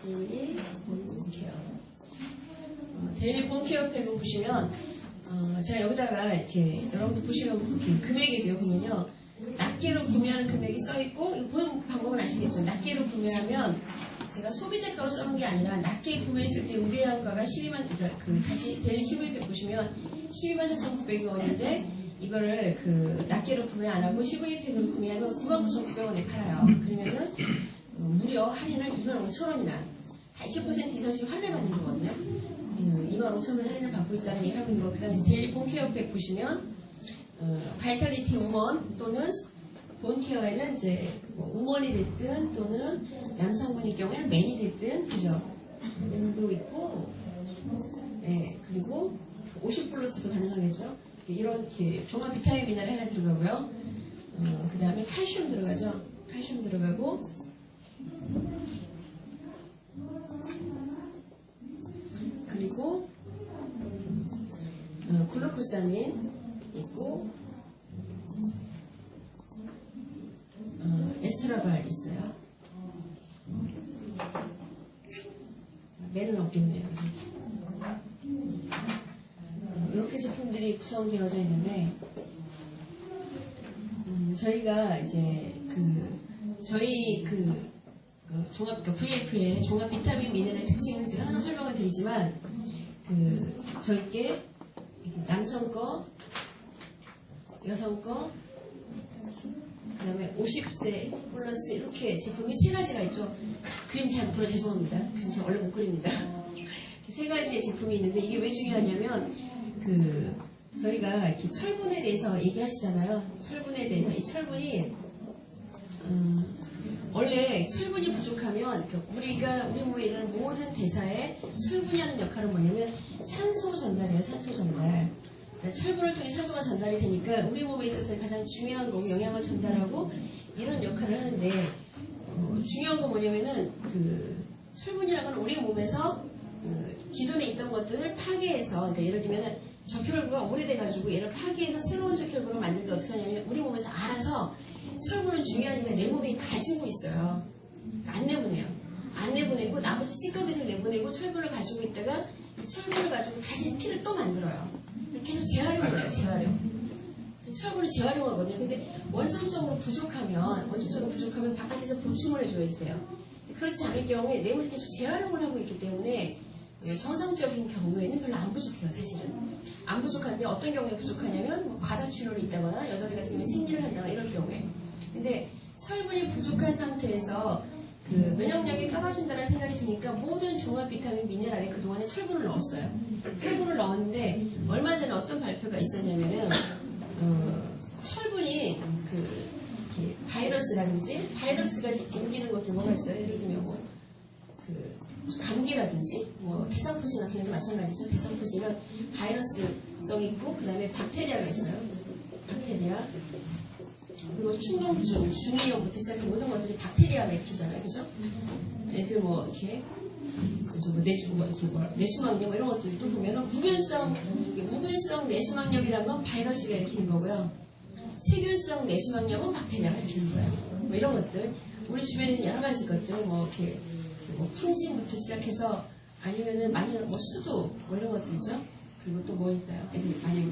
데일리 본케어. 데일리 본케어 팩을 보시면, 제가 여기다가 이렇게, 여러분들 보시면 이렇게 금액이돼요. 보면요. 낱개로 구매하는 금액이 써있고, 이거 보는 방법은 아시겠죠? 낱개로 구매하면, 제가 소비자가로 써놓은 게 아니라, 낱개 구매했을 때 의뢰한가가 12만, 그러니까 다시 데일리 15일팩 보시면, 124,900원인데, 이거를 낱개로 구매 안 하고 15일팩으로 구매하면 99,900원에 팔아요. 그러면은, 무려 할인을 25,000원이나, 다 20% 이상씩 할인을 받는 거거든요. 25,000원 할인을 받고 있다는 얘기를 하고 있는 거. 그 다음에 데일리 본케어 팩 보시면, 바이탈리티 우먼 또는 본케어에는 이제 우먼이 됐든 또는 남성분일 경우에는 맨이 됐든, 그죠? 맨도 있고, 네, 그리고 50 플러스도 가능하겠죠? 이렇게 종합 비타민 미네랄 하나 들어가고요. 그 다음에 칼슘 들어가죠? 칼슘 들어가고, 그리고 글루코사민 있고 에스트라발 있어요. 맨은 없겠네요. 이렇게 제품들이 구성되어져 있는데 저희가 이제 저희 종합, VFL의 종합 비타민 미네랄 특징은 제가 항상 설명을 드리지만, 저희께 남성 거, 여성 거, 그 다음에 50세 플러스 이렇게 제품이 세 가지가 있죠. 그림 잘 못 그려 죄송합니다. 그림 저 원래 못 그립니다. 세 가지의 제품이 있는데 이게 왜 중요하냐면, 저희가 이렇게 철분에 대해서 얘기하시잖아요. 철분에 대해서. 이 철분이, 원래 철분이 부족하면 우리 몸에 일어나는 모든 대사에 철분이 하는 역할은 뭐냐면 산소 전달이에요. 산소 전달. 그러니까 철분을 통해 산소가 전달이 되니까 우리 몸에 있어서 가장 중요한 거고 영양을 전달하고 이런 역할을 하는데, 중요한 건 뭐냐면은 철분이라는 건 우리 몸에서 기존에 있던 것들을 파괴해서, 그러니까 예를 들면은 적혈구가 오래돼가지고 얘를 파괴해서 새로운 적혈구를 만드는데 어떻게 하냐면 우리 몸에서 알아서 철분은 중요하니까 내 몸이 가지고 있어요. 안 내보내요. 안 내보내고 나머지 찌꺼기들 내보내고 철분을 가지고 있다가 이 철분을 가지고 다시 피를 또 만들어요. 계속 재활용을 해요. 재활용. 철분을 재활용하거든요. 근데 원천적으로 부족하면 바깥에서 보충을 해줘야 돼요. 그렇지 않을 경우에 내 몸이 계속 재활용을 하고 있기 때문에 정상적인 경우에는 별로 안 부족해요. 사실은. 안 부족한데 어떤 경우에 부족하냐면 과다출혈이 있다거나 여자들 같은 경우에 생리를 한다거나 이럴 경우에. 근데 철분이 부족한 상태에서 면역력이 떨어진다는 생각이 드니까 모든 종합 비타민 미네랄에 그동안에 철분을 넣었어요. 철분을 넣었는데 얼마 전에 어떤 발표가 있었냐면은 철분이 바이러스라든지 바이러스가 옮기는 것들 뭐가 있어요? 예를 들면 감기라든지 대상포진 같은 경우도 마찬가지죠. 대상포진은 바이러스성 있고 그 다음에 박테리아가 있어요. 박테리아. 그리고 충동증, 중이염부터 시작해 모든 것들이 박테리아가 일으키잖아요. 그죠? 애들 이렇게 뇌수막염 이런 것들도 보면은 무균성 뇌수막염이라는 건 바이러스가 일으키는 거고요. 세균성 뇌수막염은 박테리아가 일으키는 거예요. 이런 것들. 우리 주변에 있는 여러 가지 것들, 풍진부터 시작해서 아니면은 수두 이런 것들이죠. 그리고 또 뭐 있나요? 애들 많이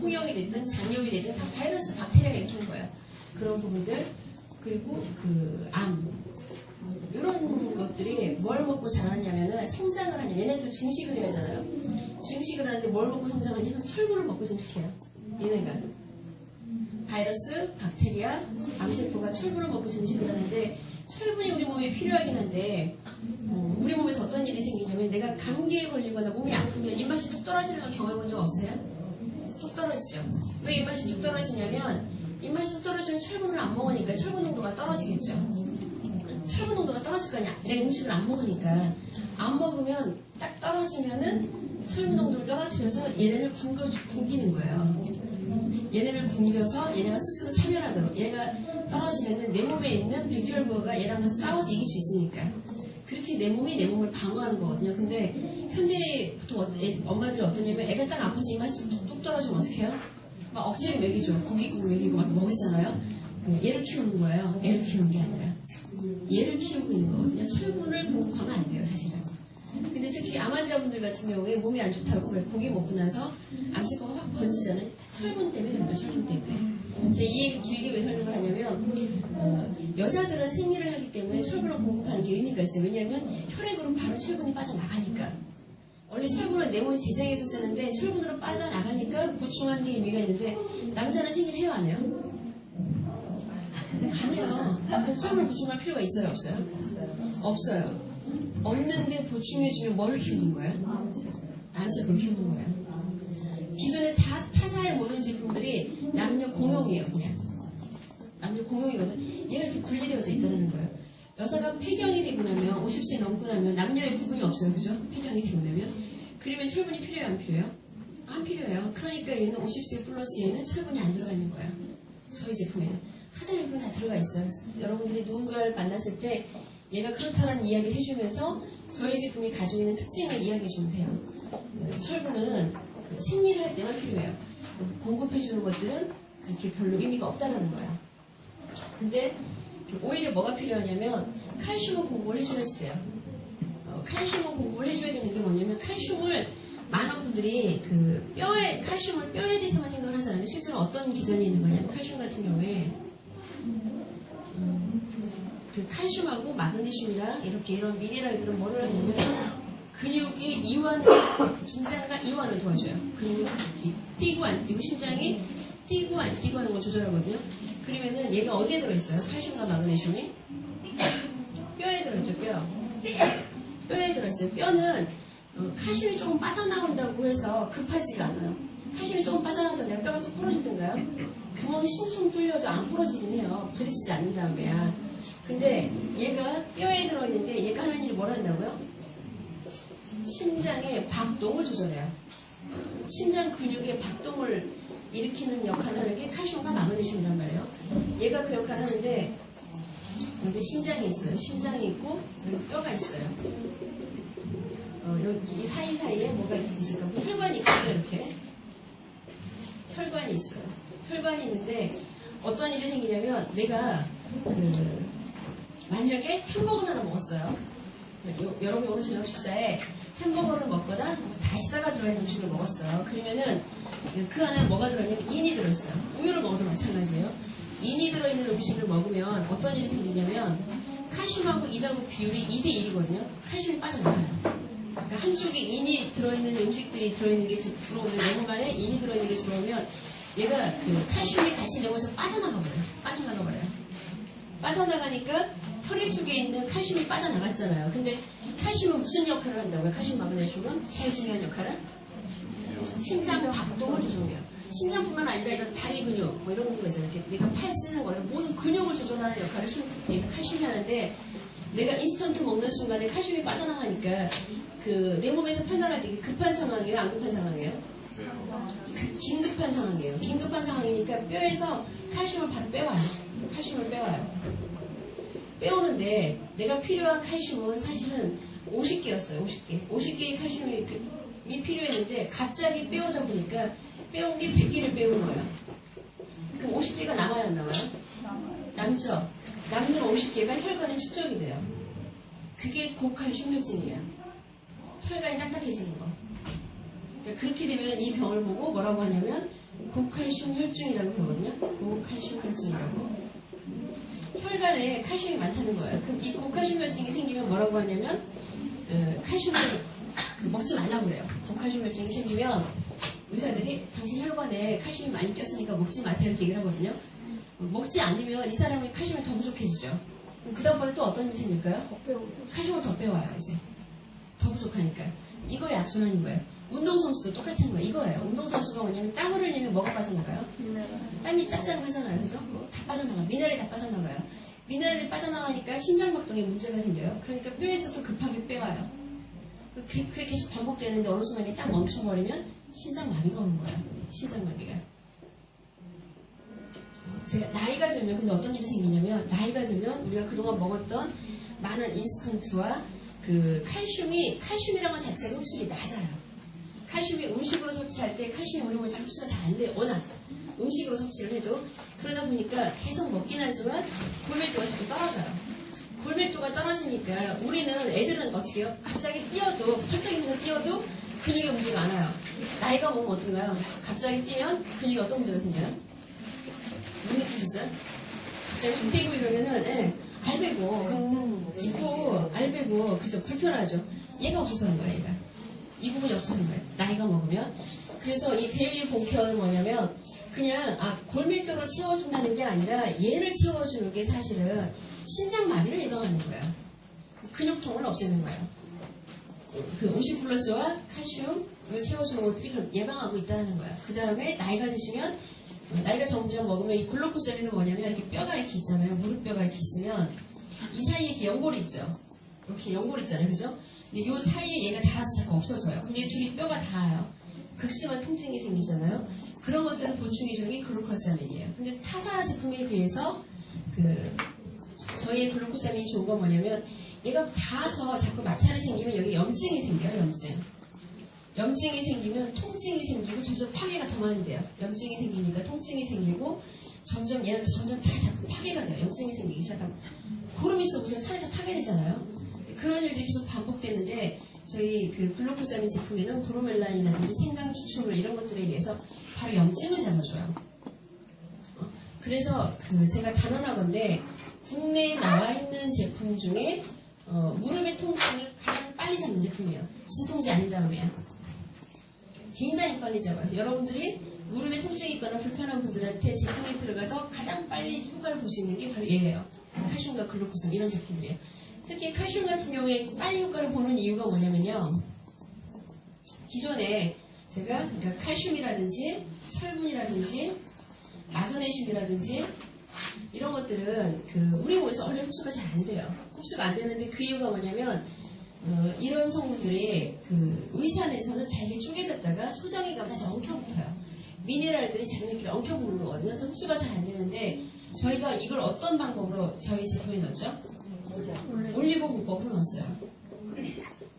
홍역이 됐든 장염이 됐든 다 바이러스, 박테리아가 일으키는 거예요. 그런 부분들. 그리고 암. 이런 것들이 뭘 먹고 자라냐면은 성장을 하냐면 얘네들 증식을 해야 하잖아요. 증식을 하는데 뭘 먹고 성장하냐면 철분을 먹고 증식해요. 얘네가. 바이러스, 박테리아, 암세포가 철분을 먹고 증식을 하는데 철분이 우리 몸에 필요하긴 한데 우리 몸에서 어떤 일이 생기냐면 내가 감기에 걸리거나 몸이 아프면 입맛이 뚝 떨어지는 걸 경험해 본 적 없어요? 뚝 떨어지죠. 왜 입맛이 뚝 떨어지냐면 입맛이 뚝 떨어지면 철분을 안 먹으니까 철분 농도가 떨어지겠죠. 철분 농도가 떨어질 거 아니야. 내 음식을 안 먹으니까. 안 먹으면 딱 떨어지면은 철분 농도를 떨어뜨려서 얘네를 굶기는 거예요. 얘네를 굶겨서 얘네가 스스로 사멸하도록. 얘가 떨어지면은 내 몸에 있는 백혈구가 얘랑 싸워서 이길 수 있으니까. 그렇게 내 몸이 내 몸을 방어하는 거거든요. 근데 현대 보통 엄마들이 어떠냐면 애가 딱 아파서 입맛이 뚝 떨어지면 어떡해요? 막 억지로 먹이죠. 고깃국을 먹이고 막 먹이잖아요. 얘를 키우는 거예요. 애를 키우는 게 아니라. 얘를 키우고 있는 거거든요. 철분을 공급하면 안 돼요, 사실은. 근데 특히 암 환자분들 같은 경우에 몸이 안 좋다고 왜 고기 먹고 나서 암세포가 확 번지잖아요. 철분 때문에 그런 거예요, 철분 때문에. 제가 이 얘기 길게 왜 설명을 하냐면, 여자들은 생리를 하기 때문에 철분을 공급하는 게 의미가 있어요. 왜냐하면 혈액으로 바로 철분이 빠져나가니까. 원래 철분은 내 몸이 재생해서 쓰는데 철분으로 빠져나가니까 보충하는 게 의미가 있는데, 남자는 생리를 해요, 안 해요? 안 해요. 그럼 철분을 보충할 필요가 있어요, 없어요? 없어요. 없는데 보충해주면 뭐를 키우는 거야? 암세포를 키우는 거예요. 기존에 타사의 모든 제품들이 남녀 공용이에요, 그냥. 남녀 공용이거든. 얘가 이렇게 분리되어져 있다는 거예요. 여자가 폐경이 되고 나면, 50세 넘고 나면 남녀의 구분이 없어요, 그죠? 폐경이 되고 나면. 그러면 철분이 필요해요, 안 필요해요? 안 필요해요. 그러니까 얘는 50세 플러스에는 철분이 안 들어가 있는 거예요. 저희 제품에는. 타사 제품 다 들어가 있어요. 여러분들이 누군가를 만났을 때 얘가 그렇다는 이야기를 해주면서 저희 제품이 가지고 있는 특징을 이야기해주면 돼요. 철분은 생리를 할 때만 필요해요. 공급해주는 것들은 그렇게 별로 의미가 없다는 거예요. 근데 오히려 뭐가 필요하냐면 칼슘을 공급을 해줘야지 돼요. 칼슘을 공급을 해줘야 되는 게 뭐냐면 칼슘을 많은 분들이 칼슘을 뼈에 대해서만 생각을 하잖아요. 실제로 어떤 기전이 있는 거냐면 칼슘 같은 경우에 칼슘하고 마그네슘이랑 이런 미네랄들은 뭐를 하냐면 근육의 이완, 긴장과 이완을 도와줘요. 근육이 뛰고 안 뛰고 심장이 뛰고 안 뛰고 하는 걸 조절하거든요. 그러면은 얘가 어디에 들어있어요? 칼슘과 마그네슘이? 뼈에 들어있죠, 뼈에 들어있어요. 뼈는 칼슘이 조금 빠져나온다고 해서 급하지가 않아요. 칼슘이 조금 빠져나온다고 뼈가 또 부러지던가요? 구멍이 숭숭 뚫려도 안 부러지긴 해요. 부딪히지 않는 다음에야. 근데 얘가 뼈에 들어있는데 얘가 하는 일이 뭘 한다고요? 심장의 박동을 조절해요. 심장 근육의 박동을 일으키는 역할을 하는 게 칼슘과 마그네슘이란 말이에요. 얘가 그 역할을 하는데 여기 심장이 있어요. 심장이 있고 여기 뼈가 있어요. 여기 사이사이에 뭐가 있을까? 혈관이 있죠, 이렇게. 혈관이 있어요. 혈관이 있는데 어떤 일이 생기냐면 내가 만약에 햄버거를 하나 먹었어요. 여러분이 오늘 저녁 식사에 햄버거를 먹거나 다시다가 들어있는 음식을 먹었어요. 그러면은 그 안에 뭐가 들어있냐면 인이 들어있어요. 우유를 먹어도 마찬가지예요. 인이 들어있는 음식을 먹으면 어떤 일이 생기냐면 칼슘하고 인하고 비율이 2대1이거든요. 칼슘이 빠져나가요. 그러니까 한쪽에 인이 들어있는 음식들이 들어있는 게 들어오면 내 몸 안에 인이 들어있는 게 들어오면 얘가 칼슘이 같이 내 몸에서 빠져나가버려요. 빠져나가니까 혈액 속에 있는 칼슘이 빠져나갔잖아요. 근데 칼슘은 무슨 역할을 한다고요? 칼슘 마그네슘은 제일 중요한 역할은 심장 박동을 조절해요. 심장뿐만 아니라 이런 다리 근육 뭐 이런 거 있잖아요. 이렇게 내가 팔 쓰는 거 이런 모든 근육을 조절하는 역할을 칼슘이 하는데 내가 인스턴트 먹는 순간에 칼슘이 빠져나가니까 내 몸에서 판단할 때 이게 급한 상황이에요? 안 급한 상황이에요? 긴급한 상황이에요. 긴급한 상황이니까 뼈에서 칼슘을 바로 빼와요. 칼슘을 빼와요. 빼오는데 내가 필요한 칼슘은 사실은 50개였어요. 50개의 칼슘이 필요했는데 갑자기 빼오다 보니까 빼온 게 100개를 빼온 거예요. 그럼 50개가 남아요, 안 남아요? 남죠. 남는 50개가 혈관에 축적이 돼요. 그게 고칼슘 혈증이에요. 혈관이 딱딱해지는 거. 그러니까 그렇게 되면 이 병을 보고 뭐라고 하냐면 고칼슘 혈증이라고 그러거든요. 고칼슘 혈증이라고. 혈관에 칼슘이 많다는 거예요. 그럼 이 고칼슘 혈증이 생기면 뭐라고 하냐면 칼슘을 먹지 말라고 그래요. 고칼슘 혈증이 생기면 의사들이 당신 혈관에 칼슘이 많이 꼈으니까 먹지 마세요 이렇게 얘기를 하거든요. 먹지 않으면 이 사람이 칼슘이 더 부족해지죠. 그럼 그 다음번에 또 어떤 일이 생길까요? 칼슘을 더 빼와요. 이제 더 부족하니까. 이거의 악순환인 거예요. 운동선수도 똑같은 거예요. 이거예요. 운동선수가 뭐냐면 땀을 흘리면 뭐가 빠져나가요? 땀이 짭짤하잖아요. 그죠? 다 빠져나가요. 미네랄이 다 빠져나가요. 미네랄이 빠져나가니까 심장박동에 문제가 생겨요. 그러니까 뼈에서도 급하게 빼와요. 그게 계속 반복되는데 어느 순간에 딱 멈춰버리면 심장마비가 오는 거예요. 심장마비가. 제가 나이가 들면 근데 어떤 일이 생기냐면 나이가 들면 우리가 그동안 먹었던 많은 인스턴트와 칼슘이라는 것 자체가 흡수율이 낮아요. 칼슘이 음식으로 섭취할 때 칼슘 우리 몸에 잘 흡수가 잘 안 돼요. 워낙 음식으로 섭취를 해도 그러다 보니까 계속 먹긴 하지만 골밀도가 자꾸 떨어져요. 골밀도가 떨어지니까 우리는 애들은 어떻게 해요? 갑자기 뛰어도 펄떡이면서 뛰어도 근육에 문제가 안 와요. 나이가 먹으면 어떤가요? 갑자기 뛰면 근육에 어떤 문제가 생겨요? 못 느끼셨어요? 갑자기 좀 뛰고 이러면은 알배고 붓고 알배고 그죠? 불편하죠. 얘가 없어서 그런 거예요. 얘가 이 부분이 없어서 그런 거예요. 나이가 먹으면. 그래서 이 데일리 본케어는 뭐냐면 그냥 골밀도를 채워준다는 게 아니라 얘를 채워주는 게 사실은 신장마비를 예방하는 거예요. 근육통을 없애는 거예요. 그 오시플러스와 칼슘을 채워주는 것들이 예방하고 있다는 거예요. 그 다음에 나이가 드시면 나이가 점점 먹으면 이 글루코사민은 뭐냐면 이렇게 뼈가 이렇게 있잖아요. 무릎뼈가 이렇게 있으면 이 사이에 이렇게 연골이 있죠. 이렇게 연골이 있잖아요. 그죠? 근데 이 사이에 얘가 닿아서 자꾸 없어져요. 그럼 얘 둘이 뼈가 닿아요. 극심한 통증이 생기잖아요. 그런 것들을 보충해주는 게 글루코사민이에요. 근데 타사 제품에 비해서 저희의 글루코사민이 좋은 건 뭐냐면 얘가 닿아서 자꾸 마찰이 생기면 여기 염증이 생겨요. 염증이 생기면 통증이 생기고 점점 파괴가 더 많이 돼요. 염증이 생기니까 통증이 생기고 점점 얘는 점점 다 자꾸 파괴가 돼요. 염증이 생기기 시작하면 보름 있어 보시면 살이 다 파괴되잖아요. 그런 일들이 계속 반복되는데 저희 그 글루코사민 제품에는 브로멜라인이라든지 생강 추출물 이런 것들에 의해서 바로 염증을 잡아줘요. 그래서 제가 단언하건대 국내에 나와 있는 제품 중에 무릎의 통증을 가장 빨리 잡는 제품이에요. 진통제 아닌 다음에야. 굉장히 빨리 잡아요. 여러분들이 무릎에 통증이 있거나 불편한 분들한테 제품이 들어가서 가장 빨리 효과를 볼 수 있는 게 바로 얘예요. 칼슘과 글루코사민 이런 제품들이에요. 특히 칼슘 같은 경우에 빨리 효과를 보는 이유가 뭐냐면요. 기존에 제가 그러니까 칼슘이라든지 철분이라든지 마그네슘이라든지 이런 것들은 우리 몸에서 원래 흡수가 잘 안 돼요. 흡수가 안 되는데 그 이유가 뭐냐면 이런 성분들이 의산에서는 잘게 쪼개졌다가 소장에 가면 다시 엉켜붙어요. 미네랄들이 자기네끼리 엉켜붙는 거거든요. 그래서 흡수가 잘 안 되는데 저희가 이걸 어떤 방법으로 저희 제품에 넣었죠? 올리고 공법으로 넣었어요.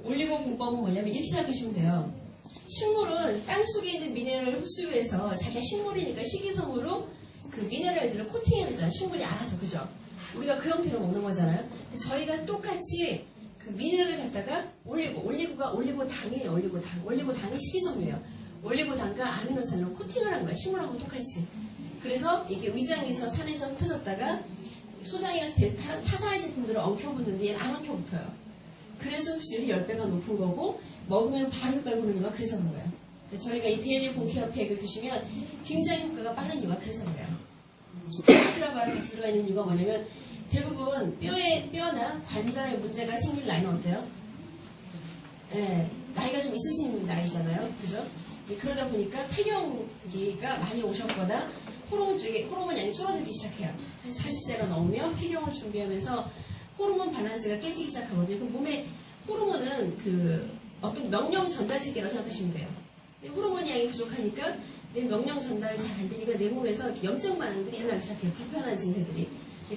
올리고 공법은 뭐냐면 이렇게 생각하시면 돼요. 식물은 땅속에 있는 미네랄을 흡수해서 자기가 식물이니까 식이섬유로 그 미네랄들을 코팅해야 되잖아요. 식물이 알아서. 그죠? 우리가 그 형태로 먹는 거잖아요. 근데 저희가 똑같이 그 미네랄을 갖다가 올리고가 올리고당이에요. 올리고당이 식이섬유예요. 올리고당과 아미노산으로 코팅을 한 거예요. 식물하고 똑같이. 그래서 이게 의장에서 산에서 흩어졌다가 소장에 가서 타사의 제품들을 엉켜붙는데 얘는 안 엉켜붙어요. 그래서 흡수율이 10배가 높은 거고 먹으면 바로 효과를 보는 이유가 그래서 그런 거예요. 저희가 이 데일리 본케어 팩을 드시면 굉장히 효과가 빠른 이유가 그래서 그래요. 엑스트라바를 같이 들어가 있는 이유가 뭐냐면 대부분 뼈나 관절에 문제가 생길 나이는 어때요? 나이가 좀 있으신 나이잖아요. 그죠? 그러다 보니까 폐경기가 많이 오셨거나 호르몬 양이 줄어들기 시작해요. 한 40세가 넘으면 폐경을 준비하면서 호르몬 밸런스가 깨지기 시작하거든요. 그럼 몸에 호르몬은 어떤 명령 전달체계라고 생각하시면 돼요. 근데 호르몬 양이 부족하니까 내 명령 전달이 잘 안 되니까 내 몸에서 염증 반응들이 일어나기 시작해요. 불편한 증세들이.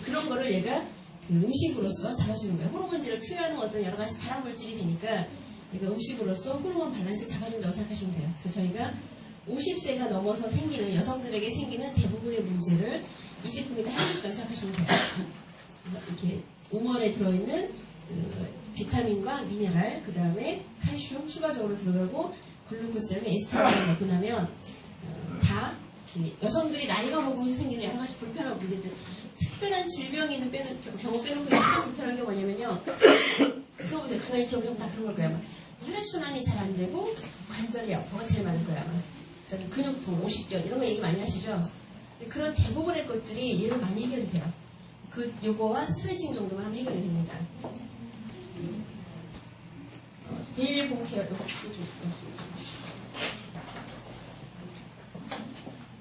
그런 거를 얘가 음식으로서 잡아주는 거예요. 호르몬질을 투여하는 어떤 여러 가지 발암물질이 되니까 얘가 음식으로서 호르몬 밸런스를 잡아준다고 생각하시면 돼요. 그래서 저희가 50세가 넘어서 생기는 여성들에게 생기는 대부분의 문제를 이 제품이 다 해결했다고 생각하시면 돼요. 이렇게 우먼에 들어있는 비타민과 미네랄, 그 다음에 칼슘 추가적으로 들어가고 글루코스랑 에스트로겐을 먹고 나면 다 여성들이 나이가 먹으면서 생기는 여러 가지 불편한 문제들, 특별한 질병이 있는 경우 빼놓고 가장 불편한 게 뭐냐면요. 들어보세요. 가만히 기억해보면 다 그런 걸 거예요. 혈액순환이 잘 안 되고 관절이 아파가 제일 많을 거예요. 아마. 그다음에 근육통, 오십견 이런 거 얘기 많이 하시죠. 근데 그런 대부분의 것들이 얘로 많이 해결이 돼요. 요거와 스트레칭 정도만 하면 해결이 됩니다. 데일리 홈케어 이거 혹시 좀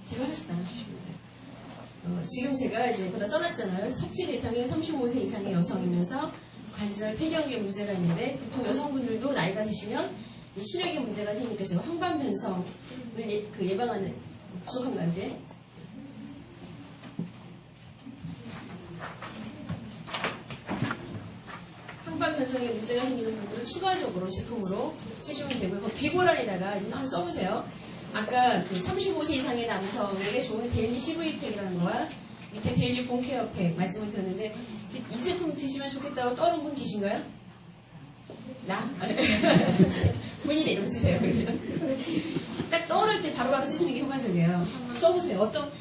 제가 하나씩 나눠주시면 돼요. 지금 제가 이제 보다 써놨잖아요. 섭취 대상이 35세 이상의 여성이면서 관절, 폐경계 문제가 있는데 보통 여성분들도 나이가 드시면 시력에 문제가 생기니까 제가 황반변성을 예방하는 부족한가요? 네? 황반변성에 문제가 생기는 분들은 추가적으로 제품으로 해주면 되고요. 비고란에다가 이제 한번 써보세요. 아까 35세 이상의 남성에게 좋은 데일리 CV팩이라는 거와 밑에 데일리 본케어팩 말씀을 드렸는데 이 제품 드시면 좋겠다고 떠오른 분 계신가요? 나? 본인의 이름 쓰세요. 그러면 딱 떠오를 때 바로바로 쓰시는 게 효과적이에요. 써보세요. 어떤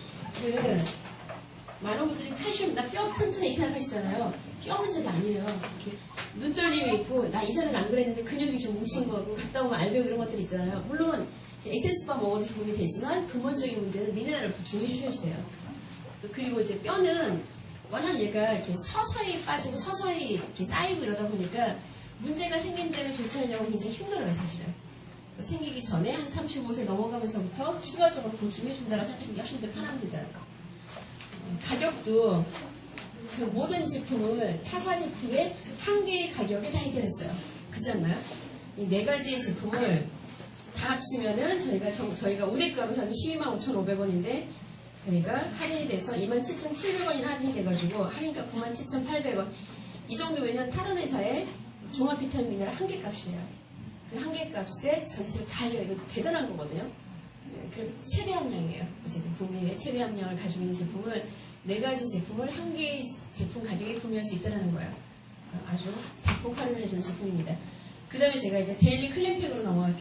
많은 분들이 칼슘, 나 뼈 튼튼해 이 생각하시잖아요. 뼈 문제가 아니에요. 이렇게 눈떨림이 있고 나 이전엔 안 그랬는데 근육이 좀 뭉친 거고 갔다 오면 알배고 이런 것들 있잖아요. 물론 에센스바 먹어도 도움이 되지만 근본적인 문제는 미네랄을 보충해 주셔야 돼요. 그리고 이제 뼈는 워낙 얘가 이렇게 서서히 빠지고 서서히 이렇게 쌓이고 이러다 보니까 문제가 생긴 다음에 조치하려고 굉장히 힘들어요, 사실은. 생기기 전에 한 35세 넘어가면서부터 추가적으로 보충해 준다고 생각하시면 훨씬 더 편합니다. 가격도 그 모든 제품을 타사 제품의 한 개의 가격에 다 해결했어요. 그렇지 않나요? 이 네 가지의 제품을 다 합치면은 저희가 우대가로 사도 125,500원인데 저희가 할인이 돼서 27,700원이나 할인이 돼가지고 할인가 97,800원. 이 정도면은 다른 회사의 종합 비타민 미네랄 한 개 값이에요. 그 한 개 값에 전체를 다 해요. 이거 대단한 거거든요. 그 최대 함량이에요. 어쨌든 구매의 최대 함량을 가지고 있는 제품을 네 가지 제품을 한 개의 제품 가격에 구매할 수 있다는 거예요. 아주 대폭 할인을 해주는 제품입니다. 그 다음에 제가 이제 데일리 클린팩으로 넘어갈게요.